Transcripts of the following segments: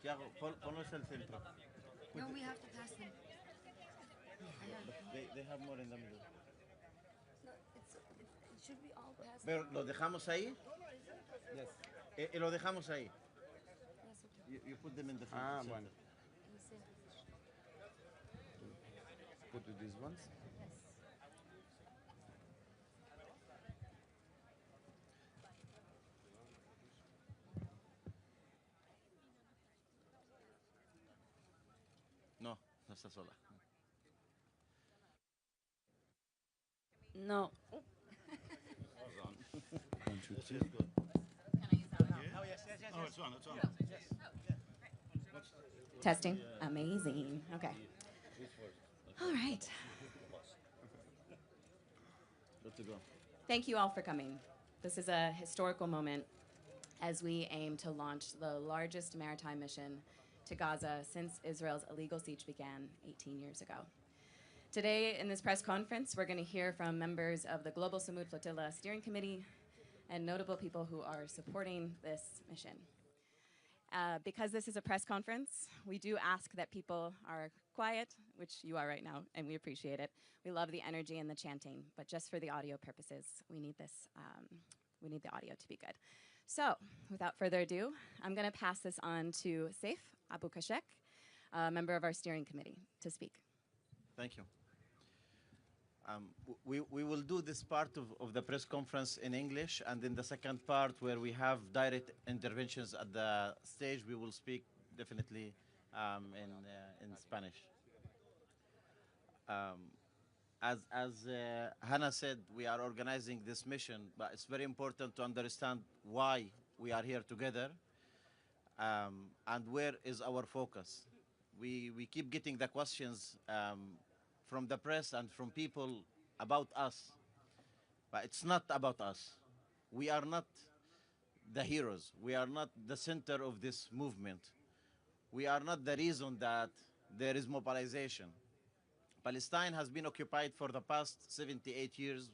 Thiago, ponlos al centro. No, we have to pass them. They have more in the middle. No, it should be all past. Pero lo dejamos ahí. Yes. Lo dejamos ahí. Yes, okay. You put them in the front. Ah, center. bueno. In the center. Put with these ones. Yes. No, no está sola. No. Hold on. 1, 2, 3. Oh, it's on. It's on. Testing. Amazing. Okay. All right. Good to go. Thank you all for coming. This is a historical moment as we aim to launch the largest maritime mission to Gaza since Israel's illegal siege began 18 years ago. Today, in this press conference, we're going to hear from members of the Global Sumud Flotilla Steering Committee and notable people who are supporting this mission. Because this is a press conference, we do ask that people are quiet, which you are right now, and we appreciate it. We love the energy and the chanting, but just for the audio purposes, we need this. We need the audio to be good. So, without further ado, I'm going to pass this on to Saif Abu Kashek, a member of our steering committee, to speak. Thank you. We will do this part of the press conference in English, and then the second part where we have direct interventions at the stage, we will speak definitely in Spanish. As Hannah said, we are organizing this mission, but it's very important to understand why we are here together and where is our focus. We keep getting the questions from the press and from people about us, but it's not about us. We are not the heroes. We are not the center of this movement. We are not the reason that there is mobilization. Palestine has been occupied for the past 78 years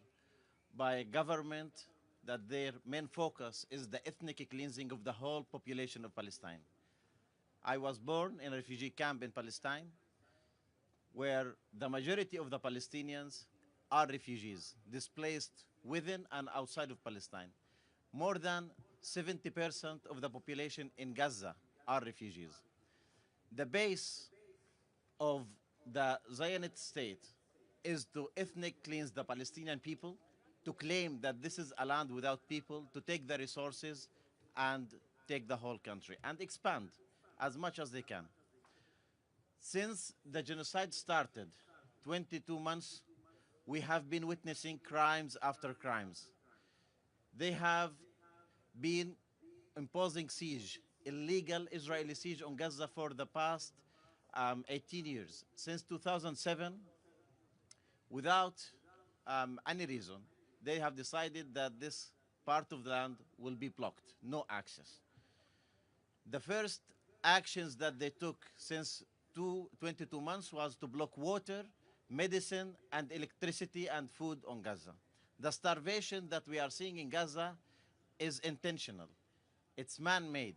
by a government that their main focus is the ethnic cleansing of the whole population of Palestine. I was born in a refugee camp in Palestine, where the majority of the Palestinians are refugees, displaced within and outside of Palestine. More than 70% of the population in Gaza are refugees. The base of the Zionist state is to ethnic cleanse the Palestinian people, to claim that this is a land without people, to take the resources and take the whole country and expand as much as they can. Since the genocide started, 22 months, we have been witnessing crimes after crimes. They have been imposing siege, illegal Israeli siege on Gaza for the past 18 years. Since 2007, without any reason, they have decided that this part of the land will be blocked, no access. The first actions that they took since 22 months was to block water, medicine, and electricity and food on Gaza. The starvation that we are seeing in Gaza is intentional. It's man-made.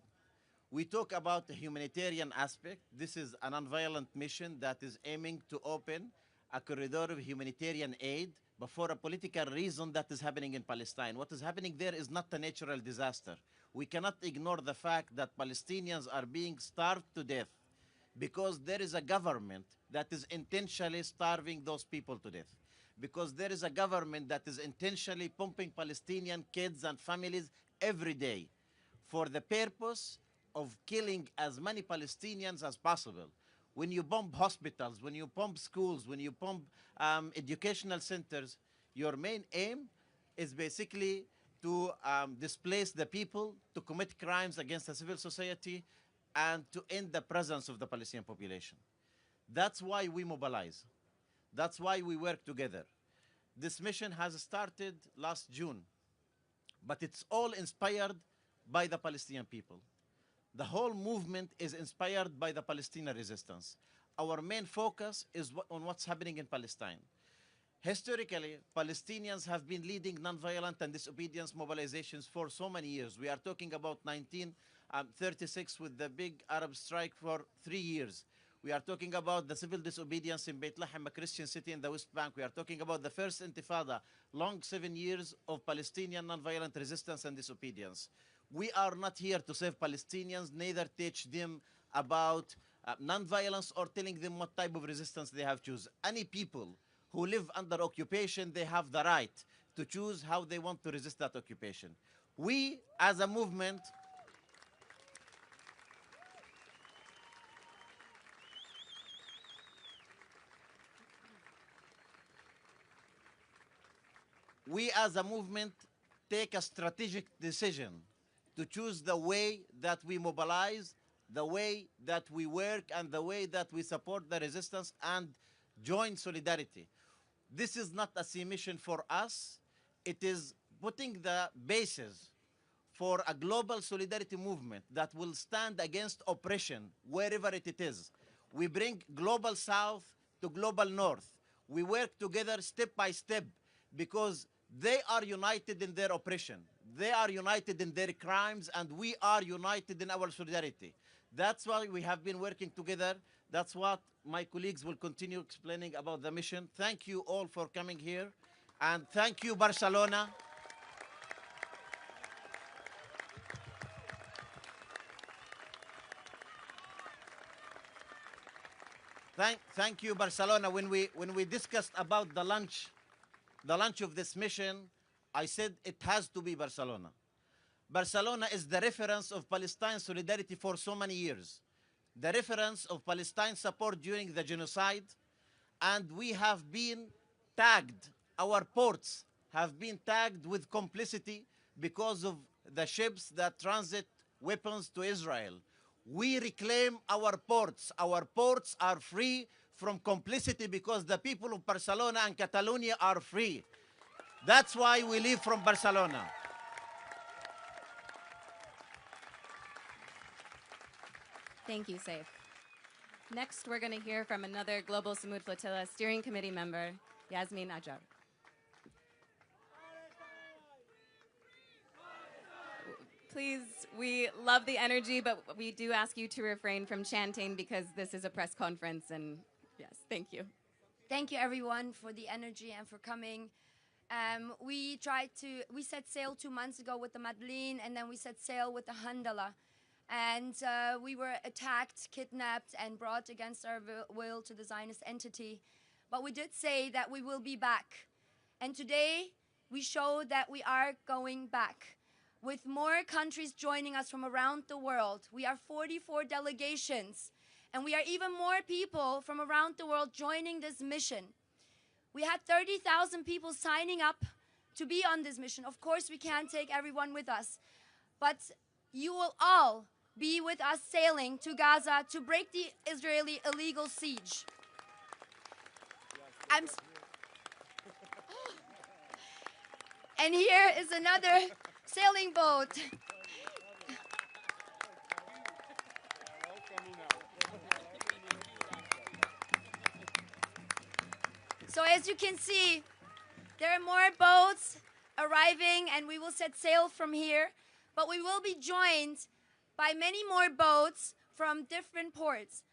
We talk about the humanitarian aspect. This is a nonviolent mission that is aiming to open a corridor of humanitarian aid, but for a political reason that is happening in Palestine. What is happening there is not a natural disaster. We cannot ignore the fact that Palestinians are being starved to death because there is a government that is intentionally starving those people to death. Because there is a government that is intentionally pumping Palestinian kids and families every day for the purpose of killing as many Palestinians as possible. When you bomb hospitals, when you bomb schools, when you bomb educational centers, your main aim is basically to displace the people, to commit crimes against the civil society, and to end the presence of the Palestinian population. That's why we mobilize. That's why we work together. This mission has started last June, but it's all inspired by the Palestinian people. The whole movement is inspired by the Palestinian resistance. Our main focus is on what's happening in Palestine. Historically, Palestinians have been leading nonviolent and disobedience mobilizations for so many years. We are talking about 36 with the big Arab strike for 3 years. We are talking about the civil disobedience in Beit Lahem, a Christian city in the West Bank. We are talking about the first intifada, long 7 years of Palestinian nonviolent resistance and disobedience. We are not here to save Palestinians, neither teach them about nonviolence or telling them what type of resistance they have to choose. Any people who live under occupation, they have the right to choose how they want to resist that occupation. We, as a movement, take a strategic decision to choose the way that we mobilize, the way that we work, and the way that we support the resistance and join solidarity. This is not a sea mission for us. It is putting the basis for a global solidarity movement that will stand against oppression wherever it is. We bring global south to global north. We work together step by step because they are united in their oppression. They are united in their crimes, and we are united in our solidarity. That's why we have been working together. That's what my colleagues will continue explaining about the mission. Thank you all for coming here. And thank you, Barcelona. Thank you, Barcelona. When we discussed about the launch of this mission, I said it has to be Barcelona. Barcelona is the reference of Palestine solidarity for so many years, the reference of Palestine support during the genocide, and we have been tagged, our ports have been tagged with complicity because of the ships that transit weapons to Israel. We reclaim our ports. Our ports are free from complicity because the people of Barcelona and Catalonia are free. That's why we leave from Barcelona. Thank you, Saif. Next, we're going to hear from another Global Sumud Flotilla Steering Committee member, Yasmin Ajar. Please, we love the energy, but we do ask you to refrain from chanting because this is a press conference, and yes, thank you. Thank you, everyone, for the energy and for coming. We set sail 2 months ago with the Madeleine, and then we set sail with the Handala. And we were attacked, kidnapped, and brought against our will to the Zionist entity. But we did say that we will be back. And today, we show that we are going back. With more countries joining us from around the world, we are 44 delegations. And we are even more people from around the world joining this mission. We had 30,000 people signing up to be on this mission. Of course, we can't take everyone with us. But you will all be with us sailing to Gaza to break the Israeli illegal siege. And here is another sailing boat. So as you can see, there are more boats arriving, and we will set sail from here. But we will be joined by many more boats from different ports.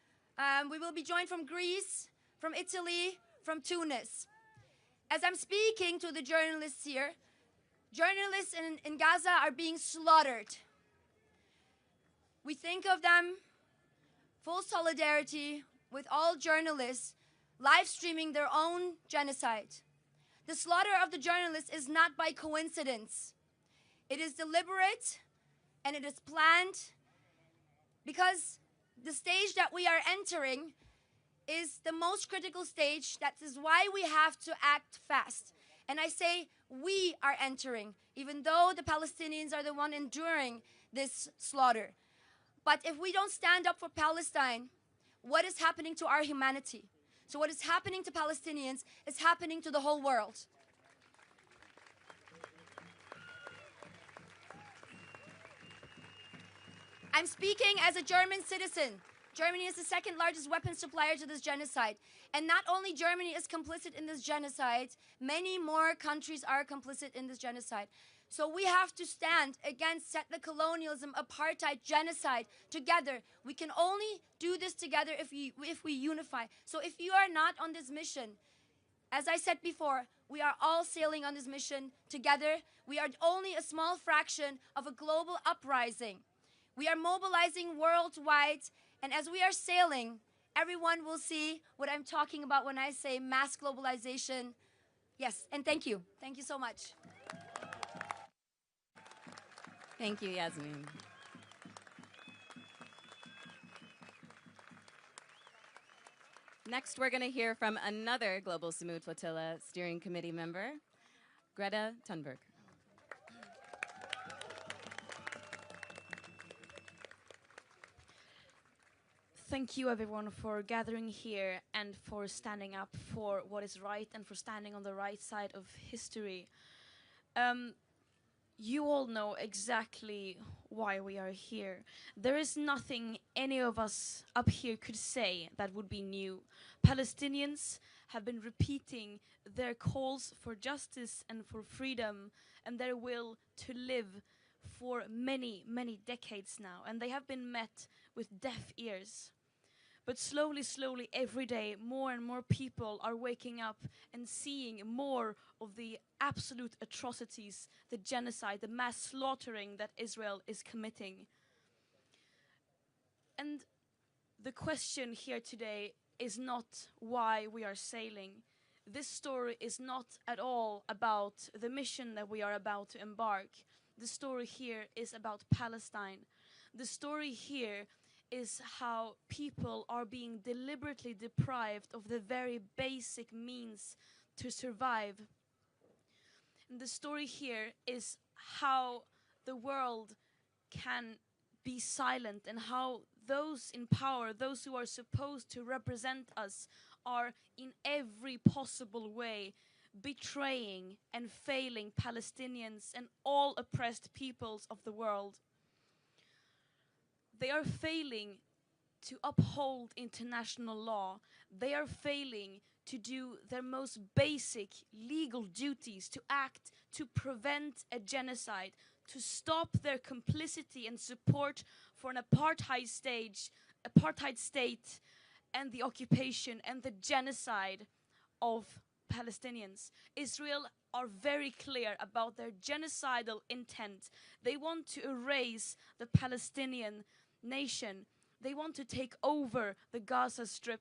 We will be joined from Greece, from Italy, from Tunis. As I'm speaking to the journalists here, journalists in Gaza are being slaughtered. We think of them, full solidarity with all journalists live streaming their own genocide. The slaughter of the journalists is not by coincidence. It is deliberate and it is planned because the stage that we are entering is the most critical stage. That is why we have to act fast. And I say we are entering, even though the Palestinians are the one enduring this slaughter. But if we don't stand up for Palestine, what is happening to our humanity? So what is happening to Palestinians is happening to the whole world. I'm speaking as a German citizen. Germany is the second largest weapons supplier to this genocide. And not only Germany is complicit in this genocide, many more countries are complicit in this genocide. So we have to stand against settler colonialism, apartheid, genocide together. We can only do this together if we unify. So if you are not on this mission, as I said before, we are all sailing on this mission together. We are only a small fraction of a global uprising. We are mobilizing worldwide, and as we are sailing, everyone will see what I'm talking about when I say mass globalization. Yes, and thank you. Thank you so much. Thank you, Yasmin. Next, we're going to hear from another Global Sumud Flotilla Steering Committee member, Greta Thunberg. Thank you, everyone, for gathering here and for standing up for what is right and for standing on the right side of history. You all know exactly why we are here. There is nothing any of us up here could say that would be new. Palestinians have been repeating their calls for justice and for freedom and their will to live for many, many decades now, and they have been met with deaf ears. But slowly, slowly, every day, more and more people are waking up and seeing more of the absolute atrocities, the genocide, the mass slaughtering that Israel is committing. And the question here today is not why we are sailing. This story is not at all about the mission that we are about to embark. The story here is about Palestine. The story here is how people are being deliberately deprived of the very basic means to survive. And the story here is how the world can be silent and how those in power, those who are supposed to represent us, are in every possible way betraying and failing Palestinians and all oppressed peoples of the world. They are failing to uphold international law. They are failing to do their most basic legal duties, to act to prevent a genocide, to stop their complicity and support for an apartheid state and the occupation and the genocide of Palestinians. Israel are very clear about their genocidal intent. They want to erase the Palestinian nation. They want to take over the Gaza Strip.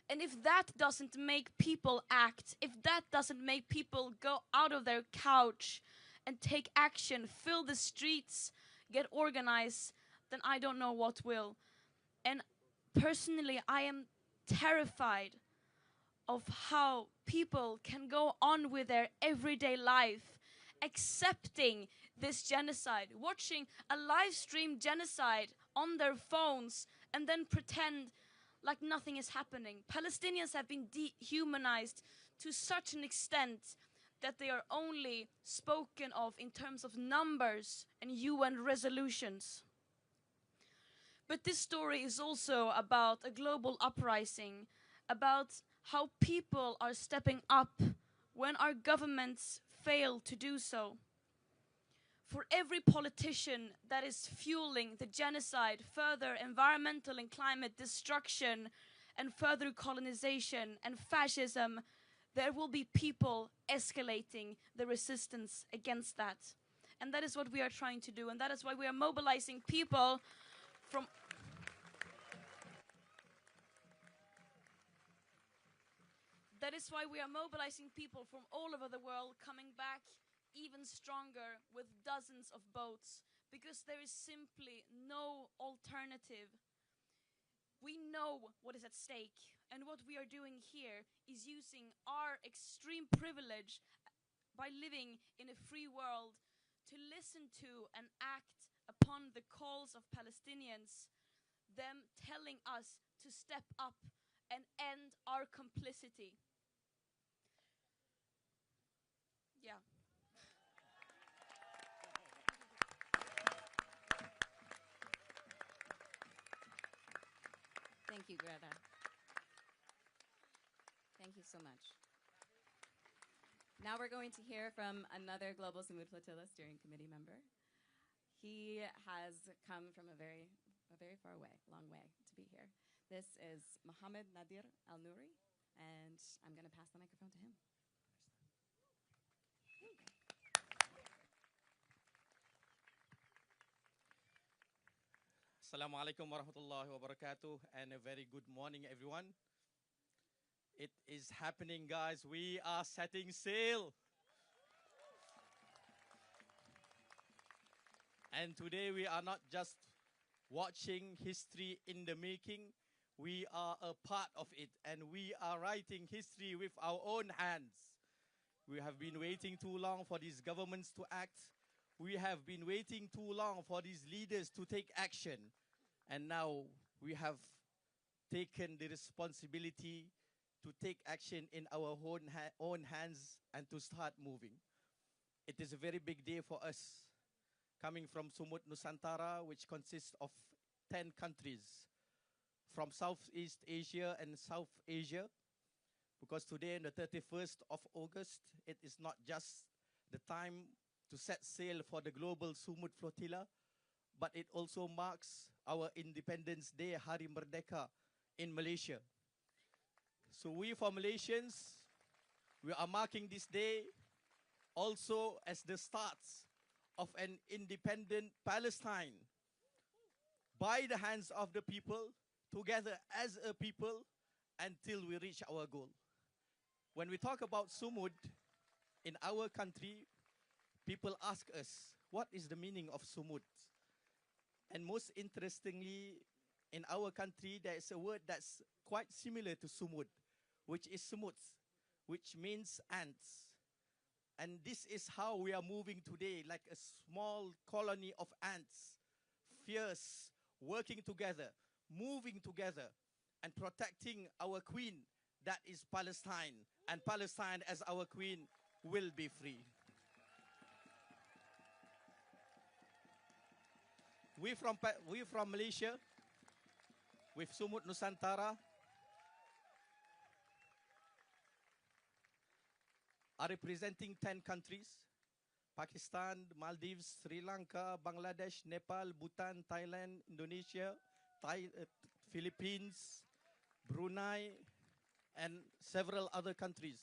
And if that doesn't make people act, if that doesn't make people go out of their couch and take action, fill the streets, get organized, then I don't know what will. And personally, I am terrified of how people can go on with their everyday life, accepting this genocide, watching a live stream genocide on their phones and then pretend like nothing is happening. Palestinians have been dehumanized to such an extent that they are only spoken of in terms of numbers and UN resolutions. But this story is also about a global uprising, about how people are stepping up when our governments fail to do so. For every politician that is fueling the genocide, further environmental and climate destruction, and further colonization and fascism, there will be people escalating the resistance against that. And that is what we are trying to do, and that is why we are mobilizing people from all over the world, coming back even stronger with dozens of boats, because there is simply no alternative. We know what is at stake, and what we are doing here is using our extreme privilege by living in a free world to listen to and act upon the calls of Palestinians, them telling us to step up and end our complicity. Yeah. Greta. Thank you so much. Now we're going to hear from another Global Sumud Flotilla Steering Committee member. He has come from a very far way, long way to be here. This is Mohammed Nadir Al-Nouri, and I'm going to pass the microphone to him. Assalamu alaikum wa rahmatullahi wa barakatuh, and a very good morning, everyone. It is happening, guys. We are setting sail. And today we are not just watching history in the making. We are a part of it, and we are writing history with our own hands. We have been waiting too long for these governments to act. We have been waiting too long for these leaders to take action. And now we have taken the responsibility to take action in our own hands and to start moving. It is a very big day for us, coming from Sumud Nusantara, which consists of 10 countries from Southeast Asia and South Asia. Because today, on the 31st of August, it is not just the time to set sail for the global Sumud Flotilla, but it also marks our Independence Day, Hari Merdeka, in Malaysia. So we, for Malaysians, we are marking this day also as the start of an independent Palestine by the hands of the people, together as a people, until we reach our goal. When we talk about Sumud in our country, people ask us, what is the meaning of Sumud? And most interestingly, in our country, there is a word that's quite similar to Sumud, which is Sumud, which means ants. And this is how we are moving today, like a small colony of ants, fierce, working together, moving together, and protecting our queen, that is Palestine. And Palestine, as our queen, will be free. We from Malaysia, with Sumud Nusantara, are representing 10 countries: Pakistan, Maldives, Sri Lanka, Bangladesh, Nepal, Bhutan, Thailand, Indonesia, Philippines, Brunei, and several other countries.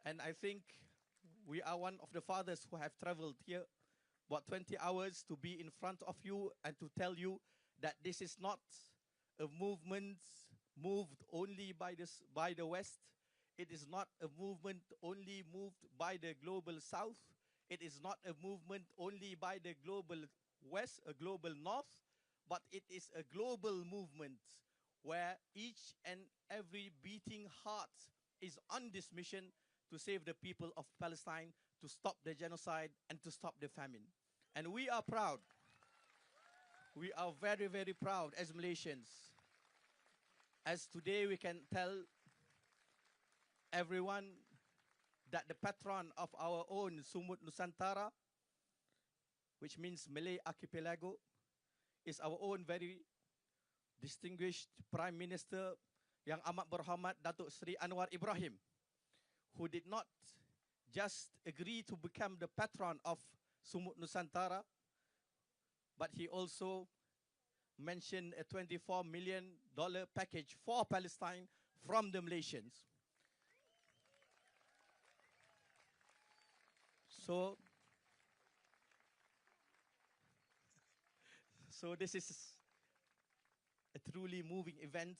And I think we are one of the fathers who have traveled here about 20 hours to be in front of you and to tell you that this is not a movement moved only by the West. It is not a movement only moved by the global South. It is not a movement only by the global West, a global North, but it is a global movement where each and every beating heart is on this mission to save the people of Palestine, to stop the genocide, and to stop the famine. And we are proud. We are very, very proud as Malaysians. As today we can tell everyone that the patron of our own Sumud Nusantara, which means Malay Archipelago, is our own very distinguished Prime Minister Yang Amat Berhormat Datuk Seri Anwar Ibrahim, who did not just agree to become the patron of Sumud Nusantara, but he also mentioned a $24 million package for Palestine from the Malaysians. So this is a truly moving event.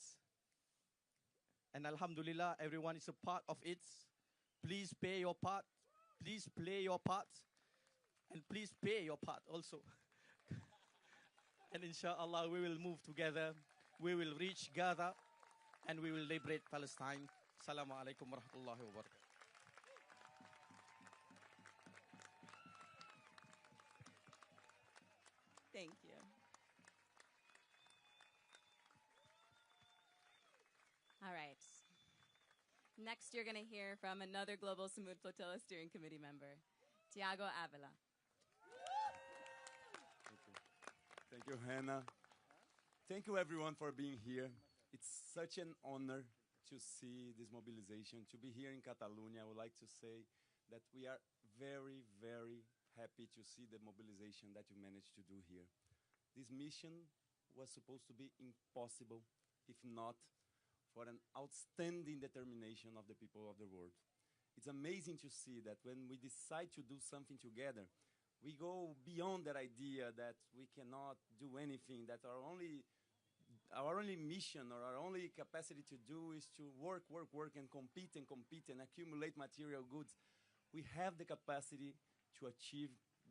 And Alhamdulillah, everyone is a part of it. Please pay your part. Please play your part. And please pay your part also. And inshallah, we will move together. We will reach Gaza. And we will liberate Palestine. Assalamu alaikum wa rahmatullahi wa barakatuh. Thank you. All right. Next, you're going to hear from another Global Sumud Flotilla Steering Committee member, Thiago Ávila. Thank you, Hannah. Thank you, everyone, for being here. It's such an honor to see this mobilization, to be here in Catalonia. I would like to say that we are very, very happy to see the mobilization that you managed to do here. This mission was supposed to be impossible, if not for an outstanding determination of the people of the world. It's amazing to see that when we decide to do something together, we go beyond that idea that we cannot do anything, that our only mission or our only capacity to do is to work and compete and accumulate material goods. We have the capacity to achieve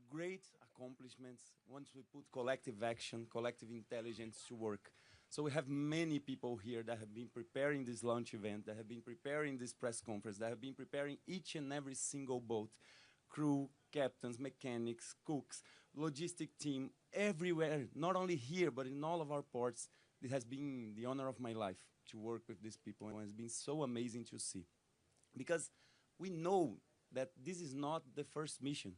great accomplishments once we put collective action, collective intelligence to work. So we have many people here that have been preparing this launch event, that have been preparing this press conference, that have been preparing each and every single boat, crew, captains, mechanics, cooks, logistic team, everywhere, not only here, but in all of our ports. It has been the honor of my life to work with these people, and it's been so amazing to see. Because we know that this is not the first mission.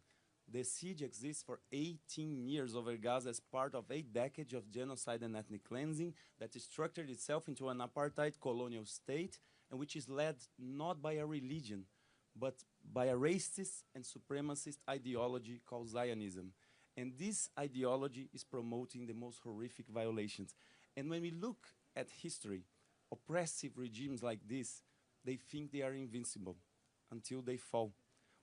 The siege exists for 18 years over Gaza as part of a decade of genocide and ethnic cleansing that structured itself into an apartheid colonial state, and which is led not by a religion, but by a racist and supremacist ideology called Zionism. And this ideology is promoting the most horrific violations. And when we look at history, oppressive regimes like this, they think they are invincible until they fall.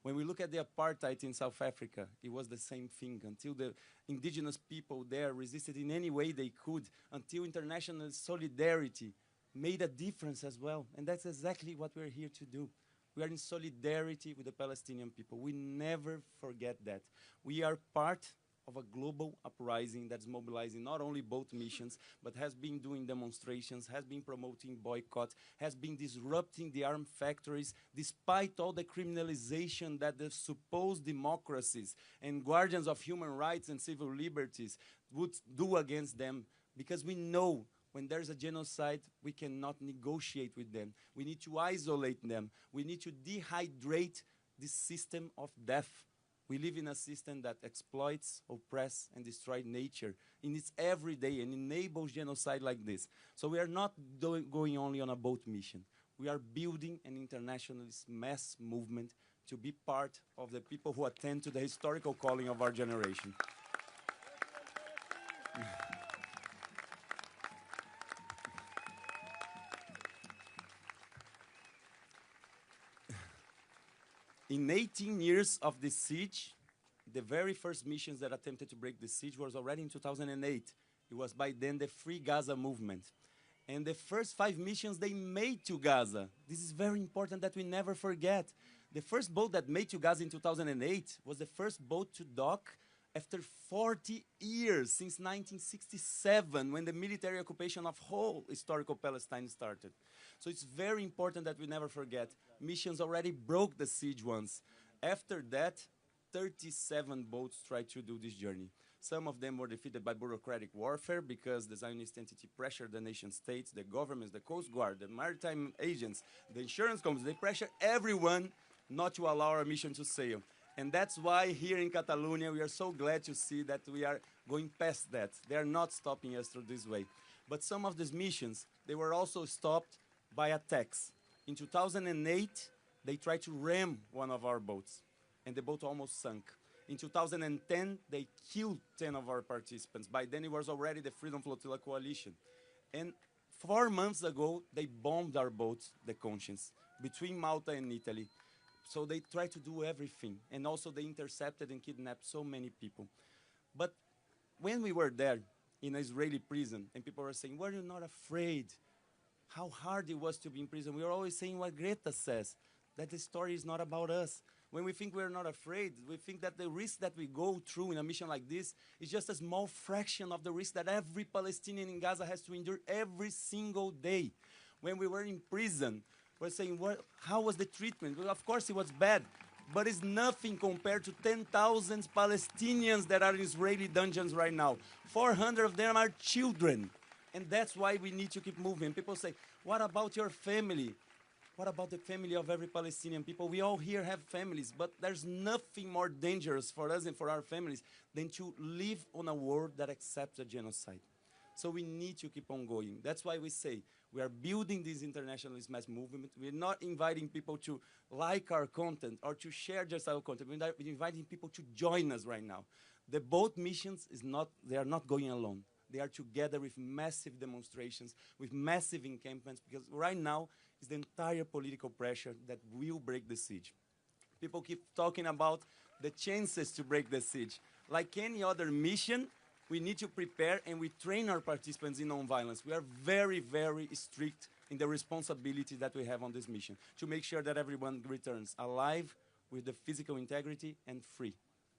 When we look at the apartheid in South Africa, it was the same thing until the indigenous people there resisted in any way they could, until international solidarity made a difference as well. And that's exactly what we're here to do. We are in solidarity with the Palestinian people. We never forget that. We are part of a global uprising that's mobilizing not only both missions, but has been doing demonstrations, has been promoting boycotts, has been disrupting the armed factories, despite all the criminalization that the supposed democracies and guardians of human rights and civil liberties would do against them, because we know when there's a genocide, we cannot negotiate with them. We need to isolate them. We need to dehydrate this system of death. We live in a system that exploits, oppresses, and destroys nature in its everyday and enables genocide like this. So we are not going only on a boat mission. We are building an internationalist mass movement to be part of the people who attend to the historical calling of our generation. In 18 years of the siege, the very first missions that attempted to break the siege was already in 2008. It was by then the Free Gaza movement. And the first 5 missions they made to Gaza. This is very important that we never forget. The first boat that made to Gaza in 2008 was the first boat to dock after 40 years, since 1967, when the military occupation of whole historical Palestine started. So it's very important that we never forget. Missions already broke the siege once. After that, 37 boats tried to do this journey. Some of them were defeated by bureaucratic warfare because the Zionist entity pressured the nation states, the governments, the Coast Guard, the maritime agents, the insurance companies. They pressured everyone not to allow our mission to sail. And that's why here in Catalonia, we are so glad to see that we are going past that. They are not stopping us through this way. But some of these missions, they were also stopped by attacks. In 2008, they tried to ram one of our boats, and the boat almost sunk. In 2010, they killed 10 of our participants. By then, it was already the Freedom Flotilla coalition. And 4 months ago, they bombed our boat, the Conscience, between Malta and Italy. So they tried to do everything. And also they intercepted and kidnapped so many people. But when we were there in an Israeli prison, and people were saying, were you not afraid? How hard it was to be in prison. We were always saying what Greta says, that the story is not about us. When we think we're not afraid, we think that the risk that we go through in a mission like this is just a small fraction of the risk that every Palestinian in Gaza has to endure every single day. When we were in prison, we're saying, how was the treatment? Well, of course, it was bad, but it's nothing compared to 10,000 Palestinians that are in Israeli dungeons right now. 400 of them are children, and that's why we need to keep moving. People say, what about your family? What about the family of every Palestinian people? We all here have families, but there's nothing more dangerous for us and for our families than to live on a world that accepts a genocide. So we need to keep on going. That's why we say we are building this internationalist mass movement. We're not inviting people to like our content or to share just our content. We're inviting people to join us right now. The boat missions they are not going alone. They are together with massive demonstrations, with massive encampments, because right now it's the entire political pressure that will break the siege. People keep talking about the chances to break the siege. Like any other mission, we need to prepare and we train our participants in nonviolence. We are very, very strict in the responsibility that we have on this mission to make sure that everyone returns alive with the physical integrity and free.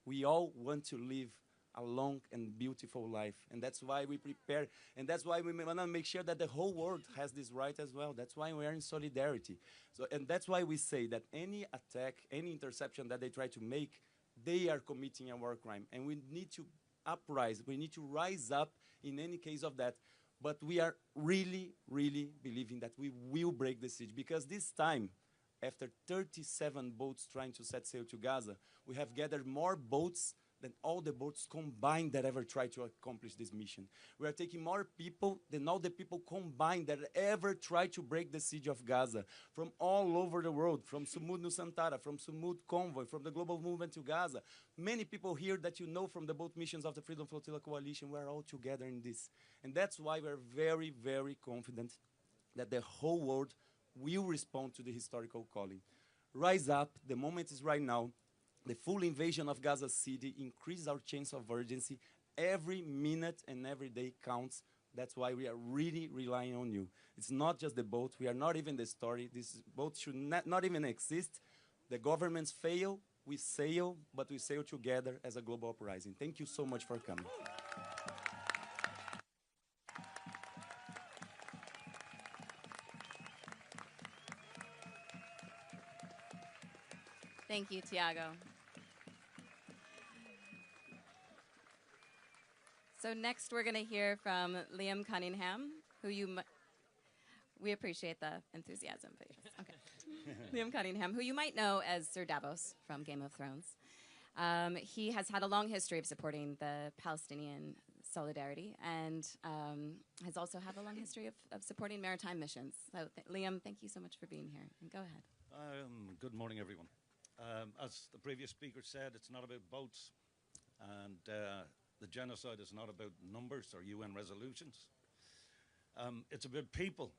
We all want to live a long and beautiful life, and that's why we prepare, and that's why we want to make sure that the whole world has this right as well. That's why we are in solidarity. So, and that's why we say that any attack, any interception that they try to make, they are committing a war crime, and we need to uprise. We need to rise up in any case of that. But we are really, really believing that we will break the siege, because this time, after 37 boats trying to set sail to Gaza, we have gathered more boats than all the boats combined that ever tried to accomplish this mission. We are taking more people than all the people combined that ever tried to break the siege of Gaza, from all over the world, from Sumud Nusantara, from Sumud Convoy, from the Global Movement to Gaza. Many people here that you know from the boat missions of the Freedom Flotilla Coalition, we're all together in this. And that's why we're very, very confident that the whole world will respond to the historical calling. Rise up, the moment is right now. The full invasion of Gaza City increases our chance of urgency. Every minute and every day counts. That's why we are really relying on you. It's not just the boat. We are not even the story. This boat should not even exist. The governments fail, we sail, but we sail together as a global uprising. Thank you so much for coming. Thank you, Thiago. So next we're going to hear from Liam Cunningham, who we appreciate the enthusiasm. But yes, okay. Liam Cunningham, who you might know as Sir Davos from Game of Thrones. He has had a long history of supporting the Palestinian solidarity and has also had a long history of supporting maritime missions. So Liam, thank you so much for being here. And go ahead. Good morning, everyone. As the previous speaker said, it's not about boats, and the genocide is not about numbers or UN resolutions. It's about people,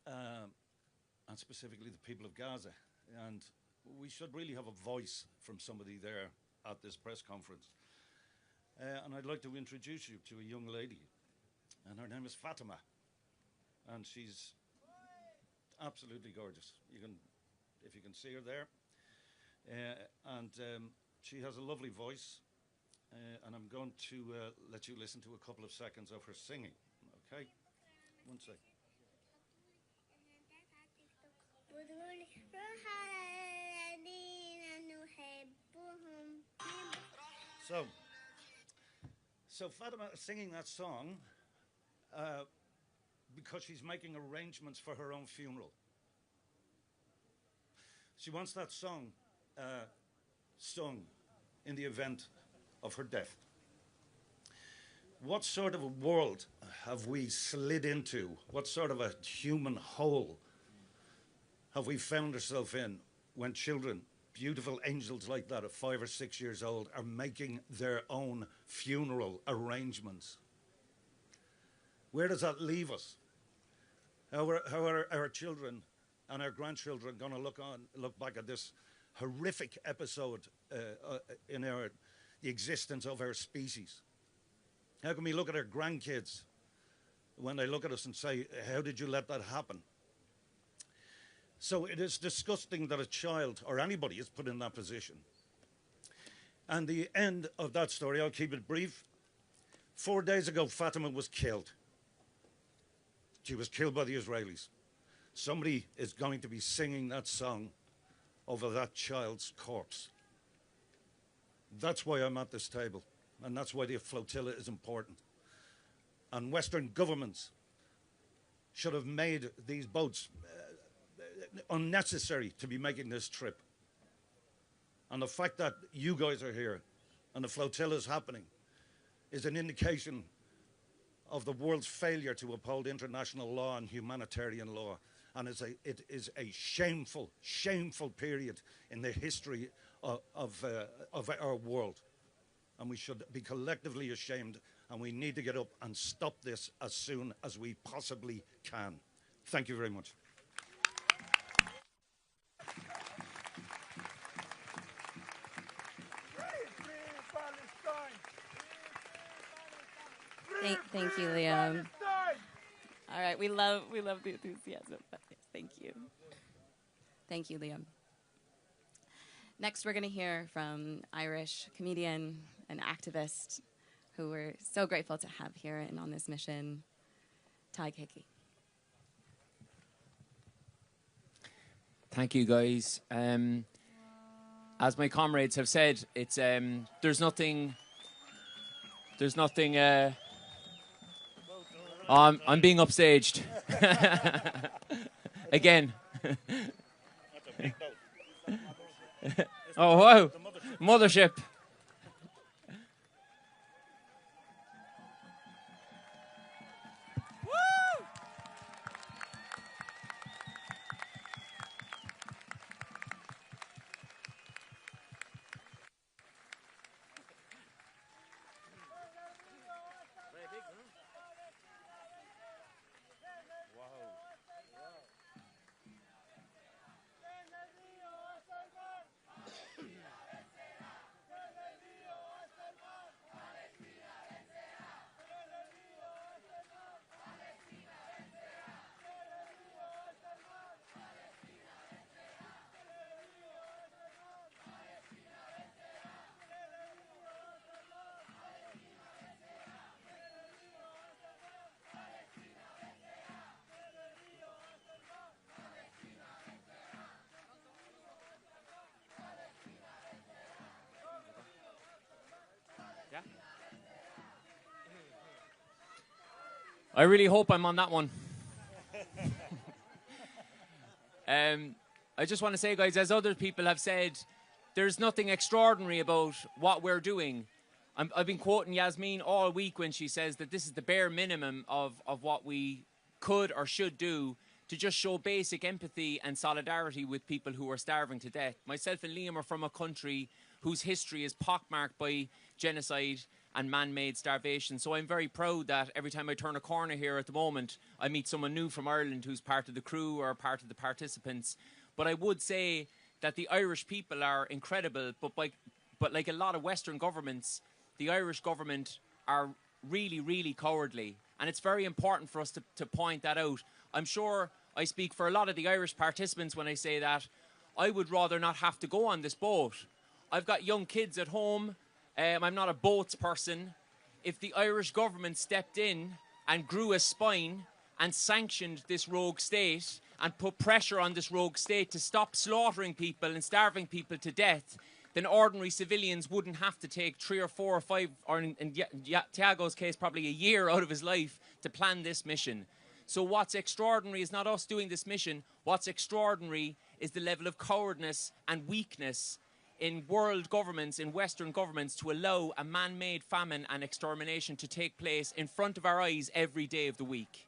and specifically the people of Gaza. And we should really have a voice from somebody there at this press conference. And I'd like to introduce you to a young lady, and her name is Fatima, and she's absolutely gorgeous. If you can see her there. She has a lovely voice, and I'm going to let you listen to a couple of seconds of her singing. Okay? One sec. So Fatima is singing that song because she's making arrangements for her own funeral. She wants that song sung in the event of her death. What sort of a world have we slid into? What sort of a human hole have we found ourselves in when children, beautiful angels like that at 5 or 6 years old, are making their own funeral arrangements? Where does that leave us? How are our children and our grandchildren going to look back at this horrific episode in the existence of our species? How can we look at our grandkids when they look at us and say, how did you let that happen? So it is disgusting that a child or anybody is put in that position. And the end of that story, I'll keep it brief. 4 days ago, Fatima was killed. She was killed by the Israelis. Somebody is going to be singing that song over that child's corpse. That's why I'm at this table, and that's why the flotilla is important. And Western governments should have made these boats unnecessary to be making this trip. And the fact that you guys are here and the flotilla is happening is an indication of the world's failure to uphold international law and humanitarian law. And it is a shameful, shameful period in the history of our world. And we should be collectively ashamed, and we need to get up and stop this as soon as we possibly can. Thank you very much. Thank you, Liam. All right, we love the enthusiasm. Thank you. Thank you, Liam. Next, we're going to hear from Irish comedian and activist who we're so grateful to have here and on this mission, Thiago. Thank you, guys. As my comrades have said, it's there's nothing. I'm being upstaged again. Oh wow, mothership. I really hope I'm on that one. I just want to say, guys, as other people have said, there's nothing extraordinary about what we're doing. I've been quoting Yasmin all week when she says that this is the bare minimum of what we could or should do to just show basic empathy and solidarity with people who are starving to death. Myself and Liam are from a country whose history is pockmarked by genocide and man-made starvation. So I'm very proud that every time I turn a corner here at the moment, I meet someone new from Ireland who's part of the crew or part of the participants. But I would say that the Irish people are incredible, but like a lot of Western governments, the Irish government are really, really cowardly. And it's very important for us to point that out. I'm sure I speak for a lot of the Irish participants when I say that I would rather not have to go on this boat. I've got young kids at home. I'm not a boats person. If the Irish government stepped in and grew a spine and sanctioned this rogue state and put pressure on this rogue state to stop slaughtering people and starving people to death, then ordinary civilians wouldn't have to take 3 or 4 or 5, or in Thiago's case, probably a year out of his life to plan this mission. So what's extraordinary is not us doing this mission. What's extraordinary is the level of cowardice and weakness in world governments, in Western governments, to allow a man-made famine and extermination to take place in front of our eyes every day of the week.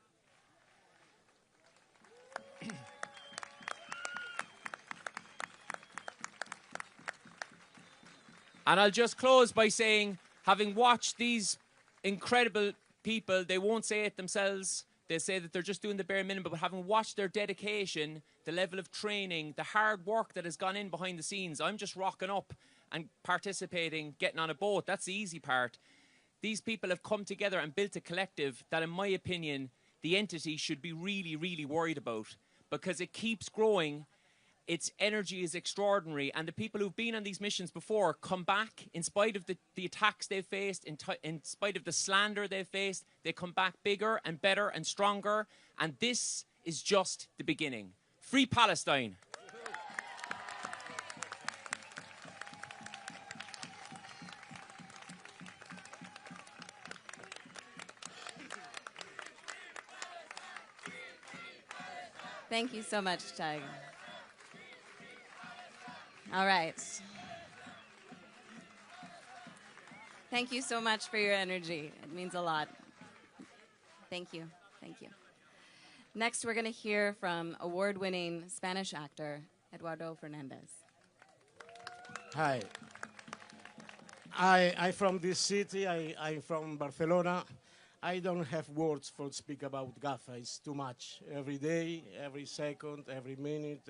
And I'll just close by saying, having watched these incredible people, they won't say it themselves, they say that they're just doing the bare minimum, but having watched their dedication, the level of training, the hard work that has gone in behind the scenes, I'm just rocking up and participating, getting on a boat. That's the easy part. These people have come together and built a collective that, in my opinion, the entity should be really, really worried about, because it keeps growing. Its energy is extraordinary, and the people who've been on these missions before come back in spite of the attacks they've faced, in spite of the slander they've faced. They come back bigger and better and stronger, and this is just the beginning. Free Palestine. Thank you so much, Thiago. All right. Thank you so much for your energy. It means a lot. Thank you. Thank you. Next, we're going to hear from award-winning Spanish actor Eduardo Fernandez. Hi. I'm from this city. I'm from Barcelona. I don't have words for speak about Gaza. It's too much. Every day, every second, every minute,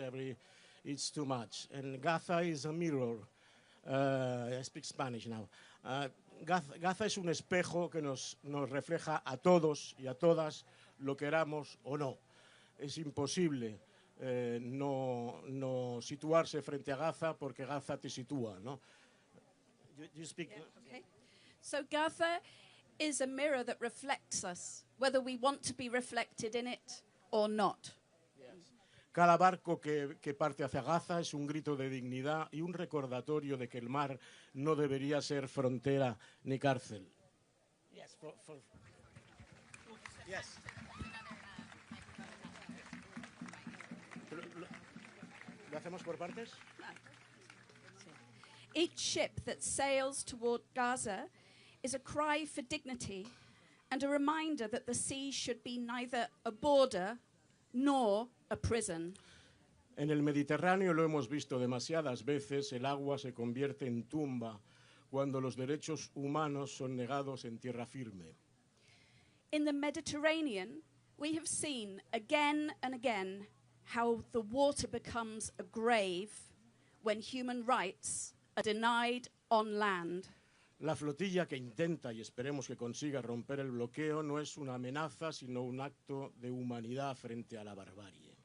it's too much. And Gaza is a mirror. I speak Spanish now. Gaza es un espejo que nos refleja a todos y a todas, lo queramos o no. Es imposible no situarse frente a Gaza porque Gaza te sitúa, ¿no? You speak. Yeah, okay. So Gaza is a mirror that reflects us, whether we want to be reflected in it or not. Cada barco que parte hacia Gaza es un grito de dignidad y un recordatorio de que el mar no debería ser frontera ni cárcel. Yes, yes. ¿Lo hacemos por partes? Each ship that sails toward Gaza is a cry for dignity and a reminder that the sea should be neither a border nor a prison. En el Mediterráneo lo hemos visto demasiadas veces, el agua se convierte en tumba cuando los derechos humanos son negados en tierra firme. In the Mediterranean, we have seen again and again how the water becomes a grave when human rights are denied on land. La flotilla que intenta y esperemos que consiga romper el bloqueo no es una amenaza, sino un acto de humanidad frente a la barbarie.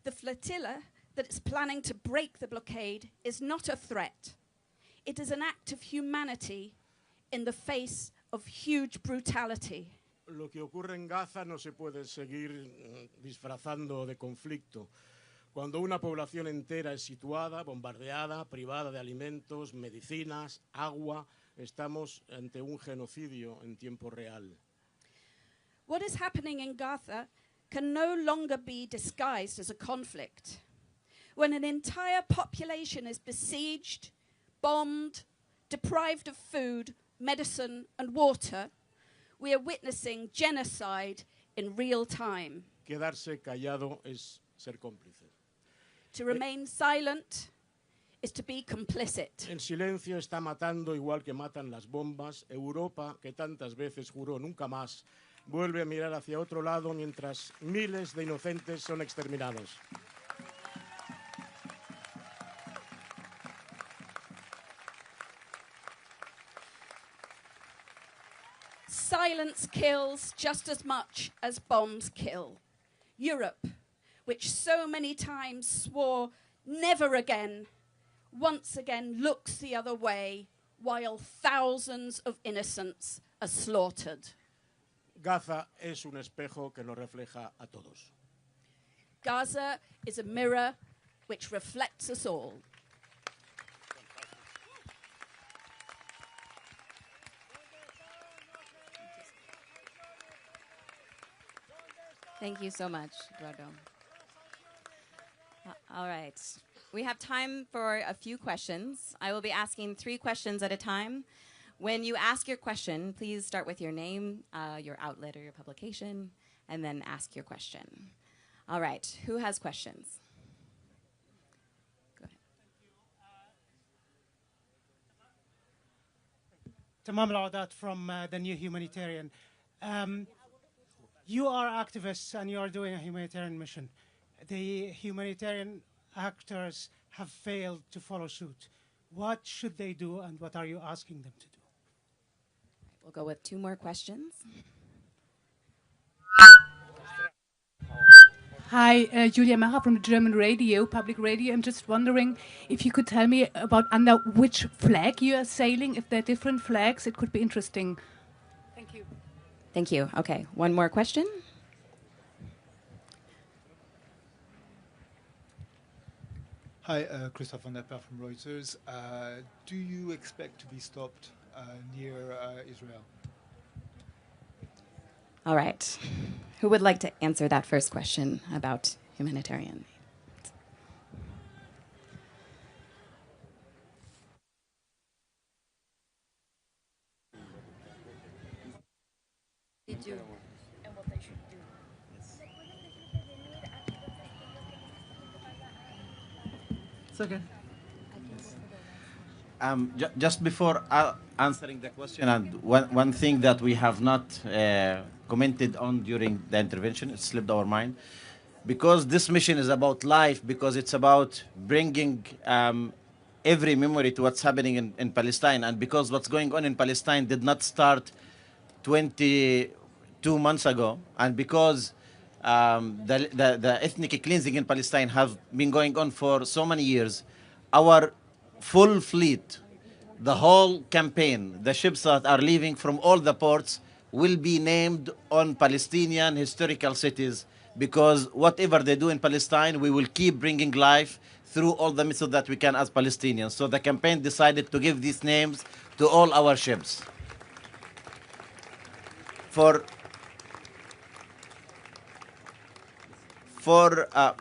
The flotilla that is planning to break the blockade is not a threat. It is an act of humanity in the face of huge brutality. Lo que ocurre en Gaza no se puede seguir disfrazando de conflicto. Cuando una población entera es situada, bombardeada, privada de alimentos, medicinas, agua, estamos ante un genocidio en tiempo real. What is happening in Gaza can no longer be disguised as a conflict. When an entire population is besieged, bombed, deprived of food, medicine, and water, we are witnessing genocide in real time. Quedarse callado es ser cómplice. To remain silent is to be complicit. El silencio está matando igual que matan las bombas. Europa, que tantas veces juró nunca más, vuelve a mirar hacia otro lado mientras miles de inocentes son exterminados. Silence kills just as much as bombs kill. Europe, which so many times swore never again, once again looks the other way while thousands of innocents are slaughtered. Gaza es un espejo que nos refleja a todos. Gaza is a mirror which reflects us all. Thank you so much, Eduardo. All right. We have time for a few questions. I will be asking 3 questions at a time. When you ask your question, please start with your name, your outlet or your publication, and then ask your question. All right. Who has questions? Go ahead. Tamam Al-Adat from the New Humanitarian. You are activists and you are doing a humanitarian mission. The humanitarian actors have failed to follow suit. What should they do and what are you asking them to do? We'll go with 2 more questions. Hi, Julia Macher from the German radio, public radio. I'm just wondering if you could tell me about under which flag you are sailing. If there are different flags, it could be interesting. Thank you. Thank you. Okay, 1 more question. Hi, Christoph van der Per from Reuters. Do you expect to be stopped near Israel? All right. Who would like to answer that first question about humanitarian? Did you? they should do. It's okay. Just before answering the question, and one thing that we have not commented on during the intervention, it slipped our mind, because this mission is about life, because it's about bringing every memory to what's happening in Palestine, and because what's going on in Palestine did not start 22 months ago, and because the ethnic cleansing in Palestine have been going on for so many years, our full fleet, the whole campaign, the ships that are leaving from all the ports will be named on Palestinian historical cities, because whatever they do in Palestine, we will keep bringing life through all the methods that we can as Palestinians. So the campaign decided to give these names to all our ships. For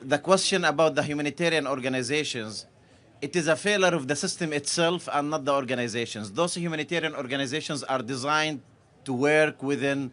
the question about the humanitarian organizations, it is a failure of the system itself and not the organizations. Those humanitarian organizations are designed to work within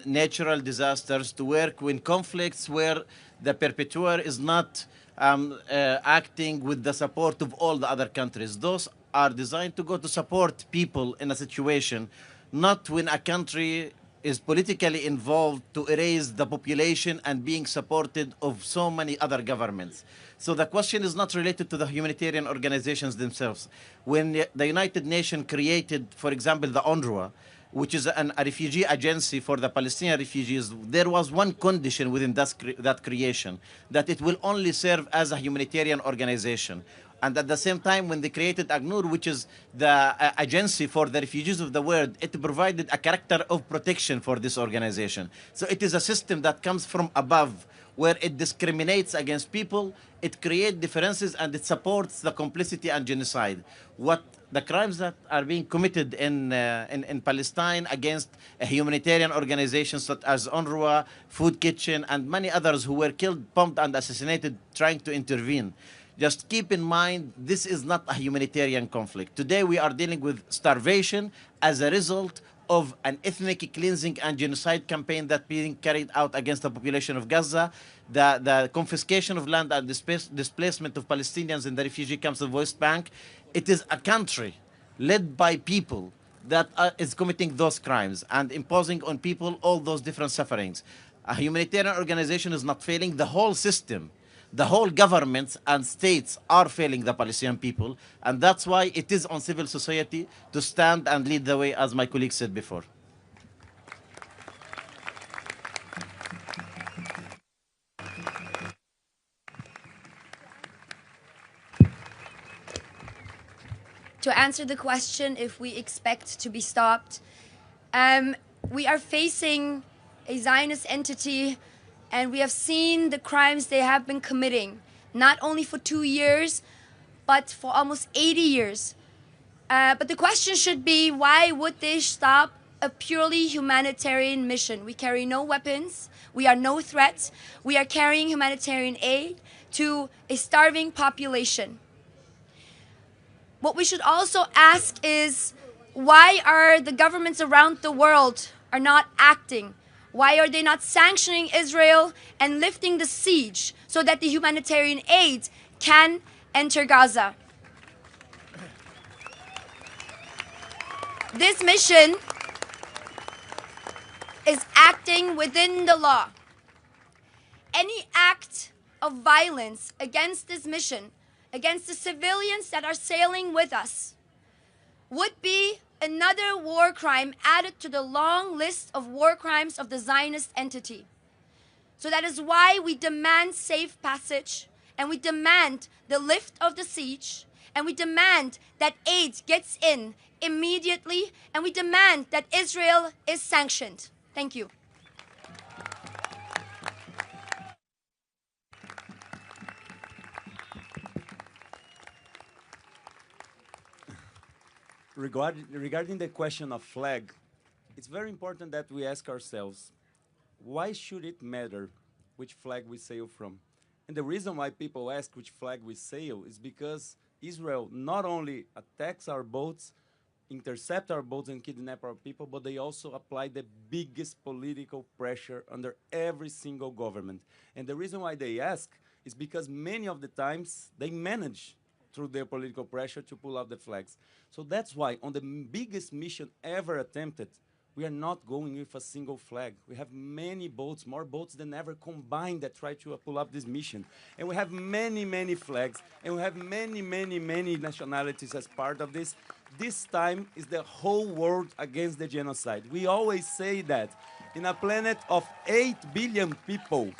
natural disasters, to work in conflicts where the perpetrator is not acting with the support of all the other countries. Those are designed to go to support people in a situation, not when a country is politically involved to erase the population and being supported of so many other governments. So the question is not related to the humanitarian organizations themselves. When the United Nations created, for example, the UNRWA, which is a refugee agency for the Palestinian refugees, there was one condition within that creation, that it will only serve as a humanitarian organization. And at the same time, when they created ACNUR, which is the agency for the refugees of the world, it provided a character of protection for this organization. So it is a system that comes from above, where it discriminates against people, it creates differences, and it supports the complicity and genocide. What the crimes that are being committed in Palestine against humanitarian organizations such as UNRWA, Food Kitchen, and many others who were killed, bombed, and assassinated trying to intervene. Just keep in mind, this is not a humanitarian conflict. Today we are dealing with starvation as a result of an ethnic cleansing and genocide campaign that's being carried out against the population of Gaza, the confiscation of land and displacement of Palestinians in the refugee camps of West Bank. It is a country led by people that is committing those crimes and imposing on people all those different sufferings. A humanitarian organization is not failing. The whole system, the whole governments and states are failing the Palestinian people, and that's why it is on civil society to stand and lead the way, as my colleague said before. To answer the question if we expect to be stopped, we are facing a Zionist entity, and we have seen the crimes they have been committing, not only for 2 years, but for almost 80 years. But the question should be, why would they stop a purely humanitarian mission? We carry no weapons, we are no threat, we are carrying humanitarian aid to a starving population. What we should also ask is, why are the governments around the world are not acting? Why are they not sanctioning Israel and lifting the siege so that the humanitarian aid can enter Gaza? This mission is acting within the law. Any act of violence against this mission, against the civilians that are sailing with us, would be another war crime added to the long list of war crimes of the Zionist entity. So that is why we demand safe passage, and we demand the lift of the siege, and we demand that aid gets in immediately, and we demand that Israel is sanctioned. Thank you. Regarding the question of flag, it's very important that we ask ourselves, why should it matter which flag we sail from? And the reason why people ask which flag we sail is because Israel not only attacks our boats, intercept our boats and kidnap our people, but they also apply the biggest political pressure under every single government. And the reason why they ask is because many of the times they manage through their political pressure to pull out the flags. So that's why on the biggest mission ever attempted, we are not going with a single flag. We have many boats, more boats than ever combined that try to pull up this mission. And we have many, many flags, and we have many, many, many nationalities as part of this. This time is the whole world against the genocide. We always say that in a planet of 8 billion people,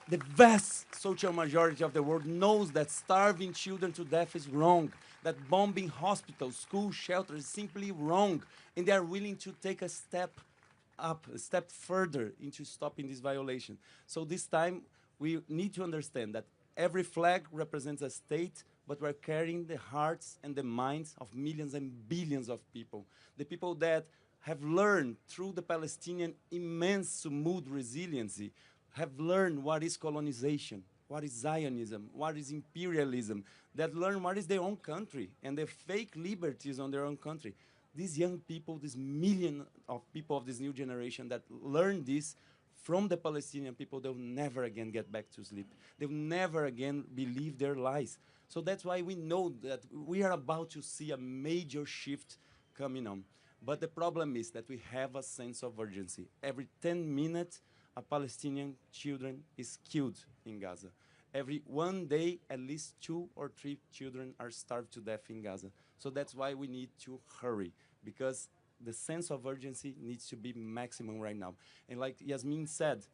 the vast social majority of the world knows that starving children to death is wrong, that bombing hospitals, schools, shelters is simply wrong, and they are willing to take a step up, a step further into stopping this violation. So this time, we need to understand that every flag represents a state, but we're carrying the hearts and the minds of millions and billions of people. The people that have learned through the Palestinian immense Sumud resiliency, have learned what is colonization, what is Zionism, what is imperialism, that learn what is their own country and the fake liberties on their own country. These young people, this million of people of this new generation that learn this from the Palestinian people, they'll never again get back to sleep. They'll never again believe their lies. So that's why we know that we are about to see a major shift coming on. But the problem is that we have a sense of urgency. Every 10 minutes, a Palestinian children is killed in Gaza. Every 1 day, at least 2 or 3 children are starved to death in Gaza. So that's why we need to hurry, because the sense of urgency needs to be maximum right now. And like Yasmin said,